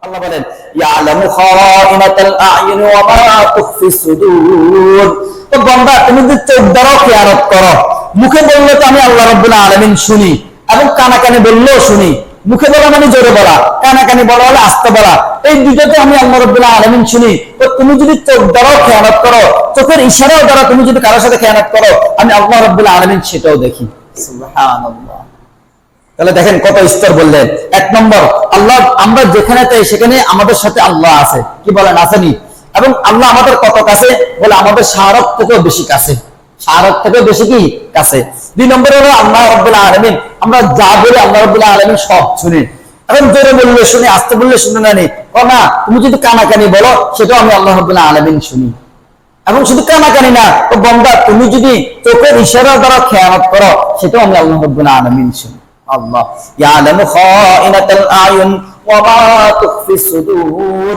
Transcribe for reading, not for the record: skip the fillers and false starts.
আল্লাহ বলেন ইয়ালামু খাইনাতাল আ'য়ুনি ওয়া মা তুখফিস সুদূর। তো বান্দা তুমি যদি চোখ দ্বারা খেয়ানত করো, মুখে বললে তো আমি আল্লাহ রাব্বুল আলামিন শুনি, এবং কানে বললেও শুনি। মুখে বলা মানে জোরে বলা, কানে বলা হলে আস্তে বলা, এই দুইটাতে আমি আল্লাহ রাব্বুল আলামিন শুনি। তো তুমি যদি চোখ দ্বারা খেয়ানত করো, চোখের ইশারার দ্বারা তুমি যদি কারোর সাথে খেয়ানত করো, আমি আল্লাহ রাব্বুল আলামিন সেটাও দেখি। সুবহানাল্লাহ। তাহলে দেখেন কত স্তর বললেন। এক নম্বর, আল্লাহ আমরা যেখানে চাই সেখানে আমাদের সাথে আল্লাহ আছে, কি বলেন আসেনি? এবং আল্লাহ আমাদের কত কাছে বলে, আমাদের শাহরত থেকেও বেশি কাছে, শাহরত থেকেও বেশি কি কাছে। দুই নম্বর হলো আল্লাহ রাব্বুল আলামিন আমরা যা বলি আল্লাহ রাব্বুল আলামিন সব শুনে, এখন জোরে বললে শুনে, আস্তে বললে শুনে না, না তুমি যদি কানাকানি বলো সেটাও আমি আল্লাহ রাব্বুল আলামিন শুনি। এবং শুধু কানাকানি না, ও বান্দা তুমি যদি চোখের ইশারা দ্বারা খেয়ানত করো সেটাও আমি আল্লাহ রাব্বুল আলামিন শুনি। আল্লাহ ইয়ালামু খাইনাতাল আ'য়ুন ওয়া মা তুখফিস সুদূর।